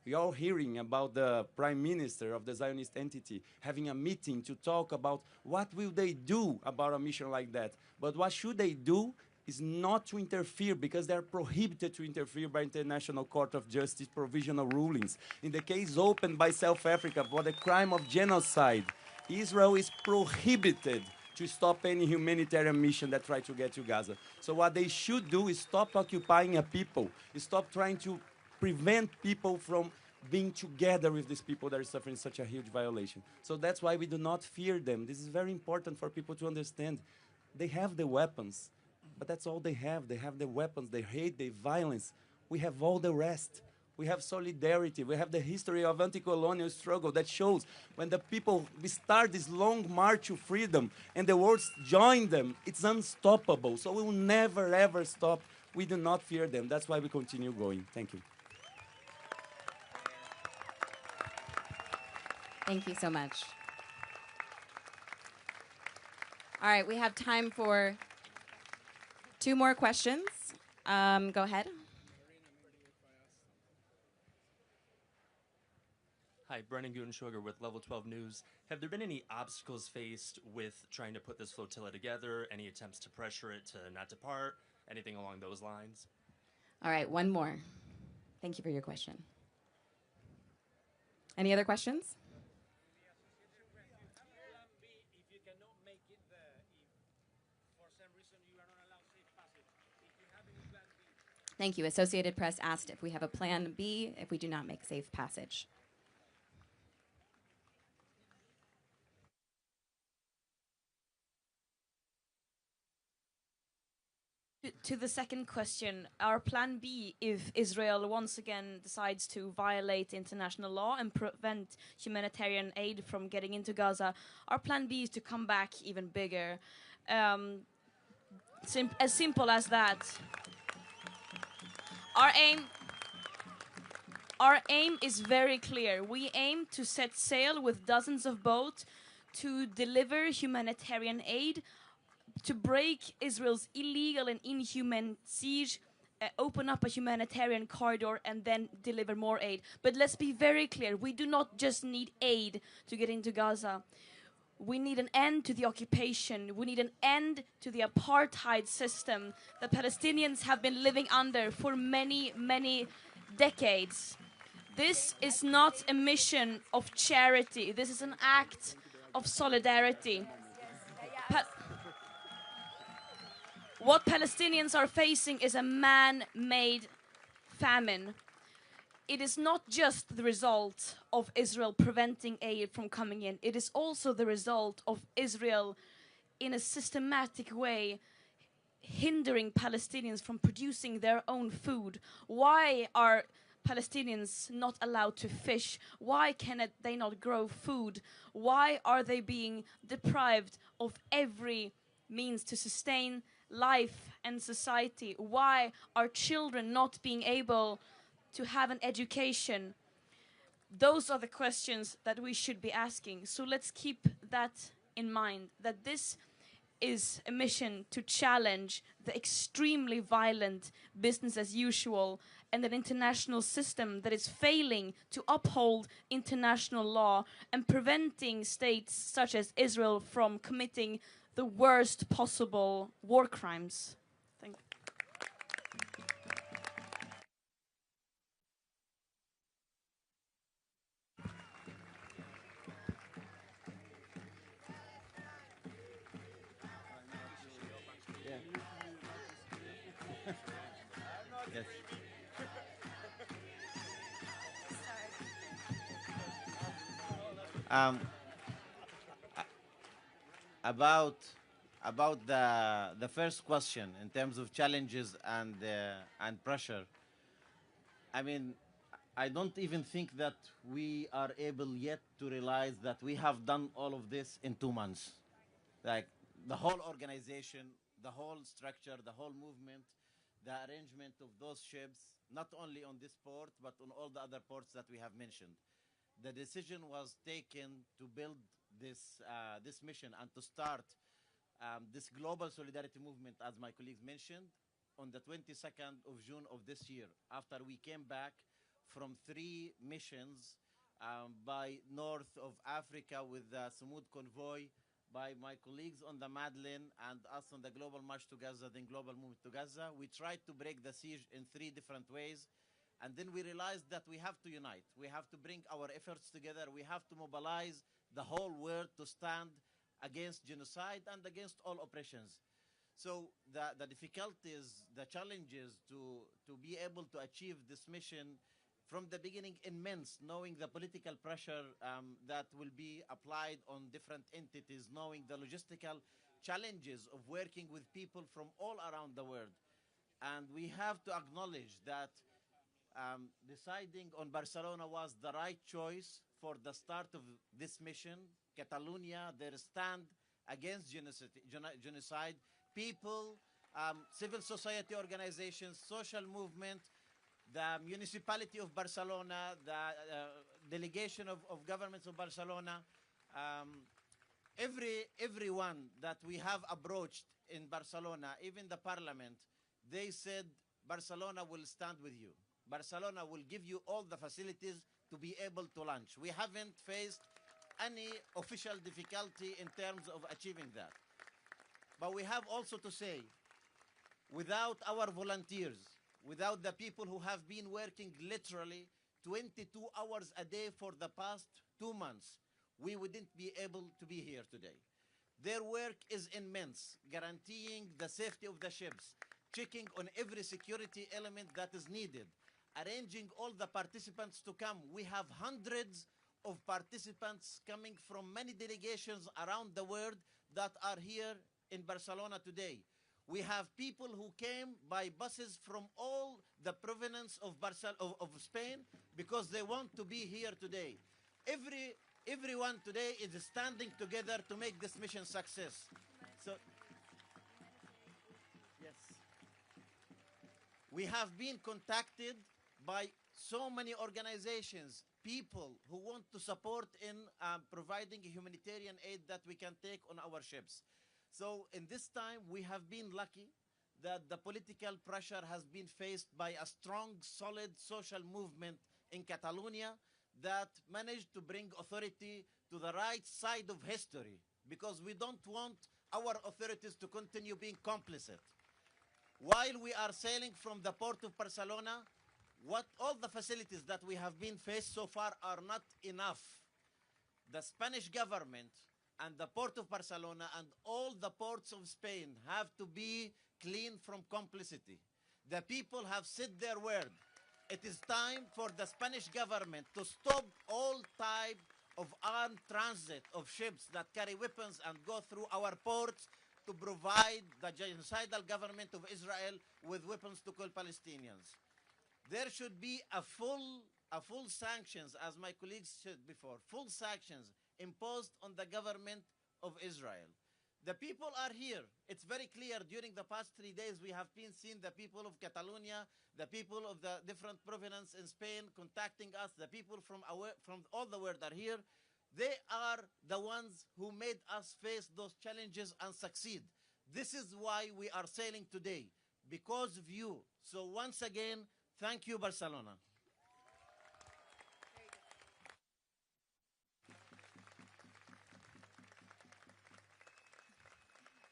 we are hearing about the prime minister of the Zionist entity having a meeting to talk about what will they do about a mission like that. But what should they do is not to interfere, because they are prohibited to interfere by International Court of Justice provisional rulings. In the case opened by South Africa for the crime of genocide, Israel is prohibited to stop any humanitarian mission that try to get to Gaza. So what they should do is stop occupying a people, stop trying to prevent people from being together with these people that are suffering such a huge violation. So that's why we do not fear them. This is very important for people to understand. They have the weapons, but that's all they have. They have the weapons, they hate, the violence. We have all the rest. We have solidarity. We have the history of anti-colonial struggle that shows when the people start this long march to freedom and the world join them, it's unstoppable. So we will never, ever stop. We do not fear them. That's why we continue going. Thank you. Thank you so much. All right, we have time for 2 more questions. Go ahead. Hi, Brennan Gutensugar with Level 12 News. Have there been any obstacles faced with trying to put this flotilla together? Any attempts to pressure it to not depart? Anything along those lines? All right, one more. Thank you for your question. Any other questions? Thank you. Associated Press asked if we have a plan B if we do not make safe passage. To the second question, our plan B, if Israel once again decides to violate international law and prevent humanitarian aid from getting into Gaza, our plan B is to come back even bigger. As simple as that. Our aim is very clear. We aim to set sail with dozens of boats to deliver humanitarian aid, to break Israel's illegal and inhuman siege, open up a humanitarian corridor, and then deliver more aid. But let's be very clear, we do not just need aid to get into Gaza. We need an end to the occupation. We need an end to the apartheid system that Palestinians have been living under for many, many decades. This is not a mission of charity. This is an act of solidarity. What Palestinians are facing is a man-made famine. It is not just the result of Israel preventing aid from coming in. It is also the result of Israel, in a systematic way, hindering Palestinians from producing their own food? Why are Palestinians not allowed to fish? Why they not grow food? Why are they being deprived of every means to sustain life and society? Why are children not being able to have an education? Those are the questions that we should be asking. So let's keep that in mind, that this is a mission to challenge the extremely violent business as usual and an international system that is failing to uphold international law and preventing states such as Israel from committing the worst possible war crimes. Thank you. Yes. Um, about the first question in terms of challenges and pressure. I mean, I don't even think that we are able yet to realize that we have done all of this in 2 months. Like the whole organization, the whole structure, the whole movement, the arrangement of those ships, not only on this port, but on all the other ports that we have mentioned. The decision was taken to build this mission and to start this global solidarity movement, as my colleagues mentioned, on the 22nd of June of this year, after we came back from 3 missions by north of Africa with the Sumud convoy, by my colleagues on the Madeleine and us on the Global March to Gaza, then Global Movement to Gaza. We tried to break the siege in 3 different ways. And then we realized that we have to unite. We have to bring our efforts together. We have to mobilize the whole world to stand against genocide and against all oppressions. So the difficulties, the challenges to be able to achieve this mission from the beginning immense, knowing the political pressure that will be applied on different entities, knowing the logistical challenges of working with people from all around the world. And we have to acknowledge that deciding on Barcelona was the right choice for the start of this mission. Catalonia, their stand against genocide, people, civil society organizations, social movement, the municipality of Barcelona, the delegation of governments of Barcelona, everyone that we have approached in Barcelona, even the parliament, they said Barcelona will stand with you. Barcelona will give you all the facilities to be able to launch. We haven't faced any official difficulty in terms of achieving that. But we have also to say, without our volunteers, without the people who have been working literally 22 hours a day for the past 2 months, we wouldn't be able to be here today. Their work is immense, guaranteeing the safety of the ships, checking on every security element that is needed, arranging all the participants to come. We have hundreds of participants coming from many delegations around the world that are here in Barcelona today. We have people who came by buses from all the province of Spain because they want to be here today. Everyone today is standing together to make this mission success. So, yes. We have been contacted by so many organizations, people who want to support in providing humanitarian aid that we can take on our ships. So in this time, we have been lucky that the political pressure has been faced by a strong, solid social movement in Catalonia that managed to bring authority to the right side of history, because we don't want our authorities to continue being complicit. While we are sailing from the port of Barcelona, all the facilities that we have been faced so far are not enough. The Spanish government and the port of Barcelona and all the ports of Spain have to be clean from complicity. The people have said their word. It is time for the Spanish government to stop all type of armed transit of ships that carry weapons and go through our ports to provide the genocidal government of Israel with weapons to kill Palestinians. There should be a full sanctions, as my colleagues said before, full sanctions imposed on the government of Israel. The people are here. It's very clear during the past 3 days we have been seeing the people of Catalonia, the people of the different provinces in Spain contacting us, the people from all the world are here. They are the ones who made us face those challenges and succeed. This is why we are sailing today, because of you. So once again, thank you, Barcelona.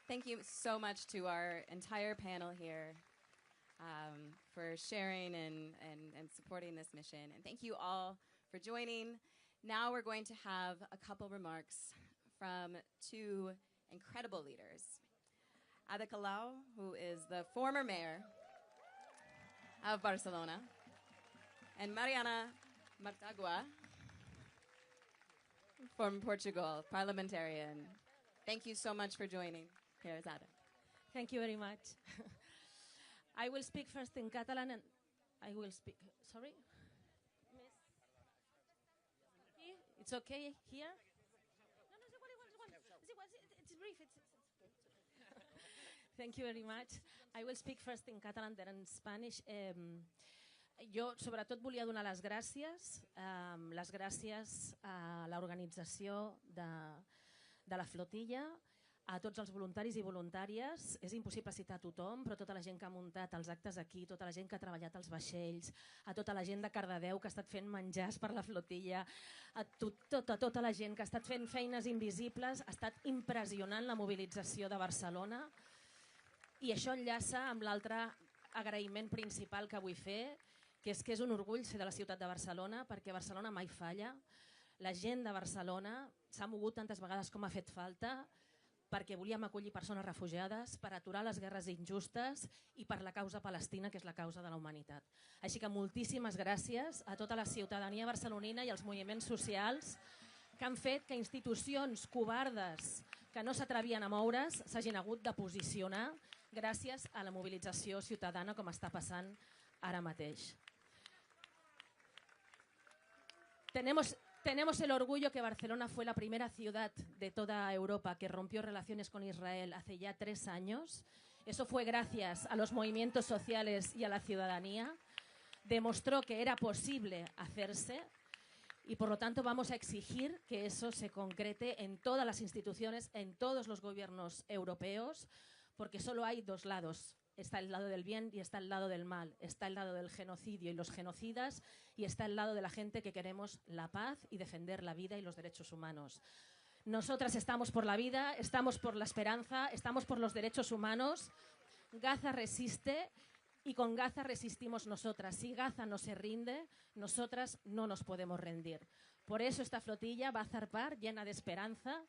Thank you so much to our entire panel here for sharing and supporting this mission. And thank you all for joining. Now we're going to have a couple remarks from two incredible leaders. Ada Colau, who is the former mayor of Barcelona, and Mariana Martagua from Portugal, parliamentarian. Thank you so much for joining. Here is Ada. Thank you very much. I will speak first in Catalan and I will speak, sorry? It's okay here? No, it's brief. Thank you very much. I will speak first in Catalan, then in Spanish. Jo, sobretot, volia donar les gràcies a l'organització de la flotilla, a tots els voluntaris i voluntàries. És impossible citar a tothom, però tota la gent que ha muntat els actes aquí, tota la gent que ha treballat als vaixells, a tota la gent de Cardedeu que ha estat fent menjars per la flotilla, a tota la gent que ha estat fent feines invisibles. Ha estat impressionant la mobilització de Barcelona. I això enllaça amb l'altre agraïment principal que vull fer, que és un orgull ser de la ciutat de Barcelona, perquè Barcelona mai falla. La gent de Barcelona s'ha mogut tantes vegades com ha fet falta, perquè volíem acollir persones refugiades, per aturar les guerres injustes i per la causa palestina, que és la causa de la humanitat. Així que moltíssimes gràcies a tota la ciutadania barcelonina i als moviments socials que han fet que institucions covardes que no s'atrevien a moure's s'hagin hagut de posicionar gràcies a la mobilització ciutadana com està passant ara mateix. Tenemos el orgullo que Barcelona fue la primera ciudad de toda Europa que rompió relaciones con Israel hace ya 3 años. Eso fue gracias a los movimientos sociales y a la ciudadanía. Demostró que era posible hacerse y por lo tanto vamos a exigir que eso se concrete en todas las instituciones, en todos los gobiernos europeos, porque solo hay dos lados. Está el lado del bien y está el lado del mal. Está el lado del genocidio y los genocidas y está el lado de la gente que queremos la paz y defender la vida y los derechos humanos. Nosotras estamos por la vida, estamos por la esperanza, estamos por los derechos humanos. Gaza resiste y con Gaza resistimos nosotras. Si Gaza no se rinde, nosotras no nos podemos rendir. Por eso esta flotilla va a zarpar llena de esperanza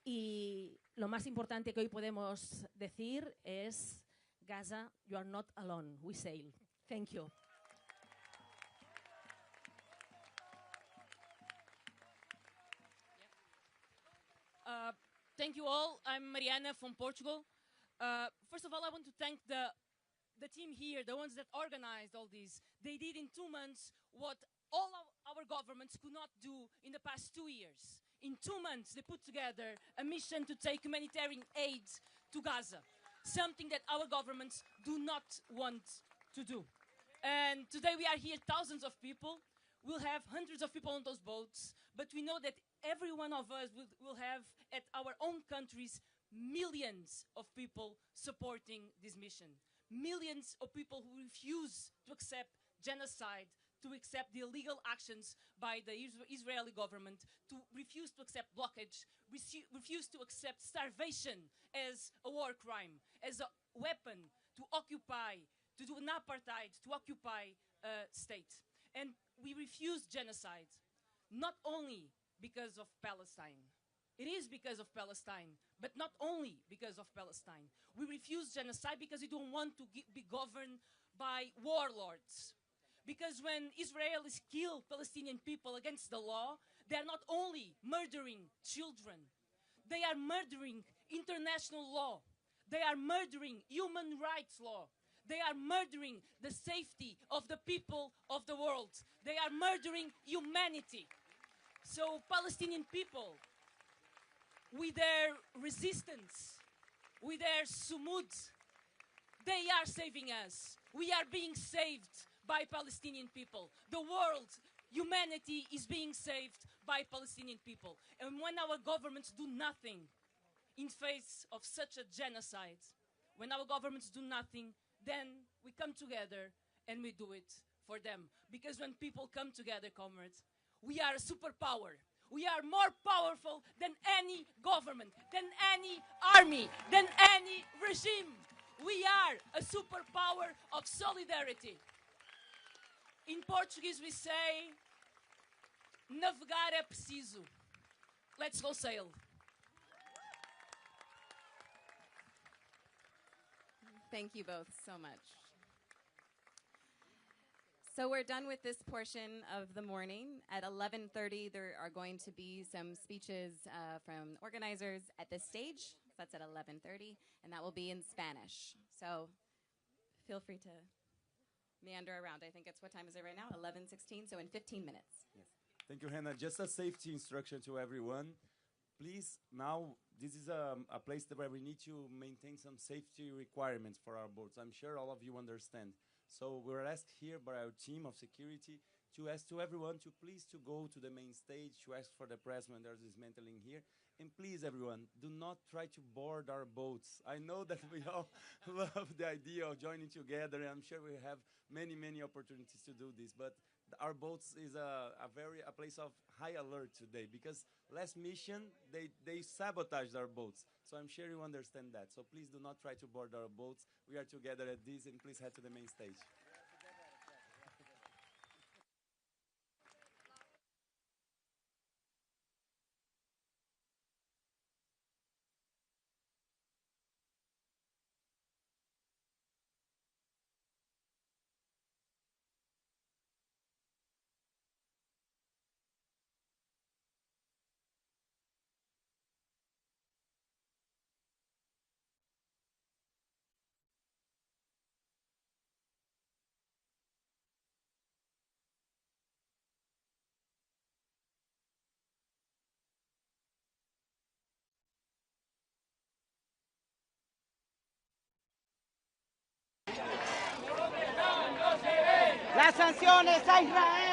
y lo más importante que hoy podemos decir es: Gaza, you are not alone. We sail. Thank you. Thank you all. I'm Mariana from Portugal. First of all, I want to thank the team here, the ones that organized all this. They did in 2 months what all of our governments could not do in the past 2 years. In 2 months, they put together a mission to take humanitarian aid to Gaza. Something that our governments do not want to do. And today we are here, thousands of people. We'll have hundreds of people on those boats, but we know that every one of us will have, at our own countries, millions of people supporting this mission. Millions of people who refuse to accept genocide, to accept the illegal actions by the Israeli government, to refuse to accept blockade, refuse to accept starvation as a war crime, as a weapon to occupy, to do an apartheid, to occupy a state. And we refuse genocide, not only because of Palestine. It is because of Palestine, but not only because of Palestine. We refuse genocide because we don't want to be governed by warlords. Because when Israelis kill Palestinian people against the law, they are not only murdering children, they are murdering international law. They are murdering human rights law. They are murdering the safety of the people of the world. They are murdering humanity. So Palestinian people, with their resistance, with their Sumud, they are saving us. We are being saved by Palestinian people. The world, humanity is being saved by Palestinian people. And when our governments do nothing in face of such a genocide, when our governments do nothing, then we come together and we do it for them. Because when people come together, comrades, we are a superpower. We are more powerful than any government, than any army, than any regime. We are a superpower of solidarity. In Portuguese we say, navegar é preciso. Let's go sail. Thank you both so much. So we're done with this portion of the morning. At 11:30, there are going to be some speeches from organizers at this stage. That's at 11:30, and that will be in Spanish. So feel free to meander around. I think it's, what time is it right now? 11:16, so in 15 minutes. Yes. Thank you, Hannah. Just a safety instruction to everyone. Please, now, this is a place where we need to maintain some safety requirements for our boats. I'm sure all of you understand. So we're asked here by our team of security to ask to everyone to please to go to the main stage, to ask for the press when there's dismantling here. And please, everyone, do not try to board our boats. I know that we all love the idea of joining together, and I'm sure we have many, many opportunities to do this. But our boats is a place of high alert today, because last mission, they sabotaged our boats. So I'm sure you understand that. So please do not try to board our boats. We are together at this, and please head to the main stage. Las sanciones a Israel.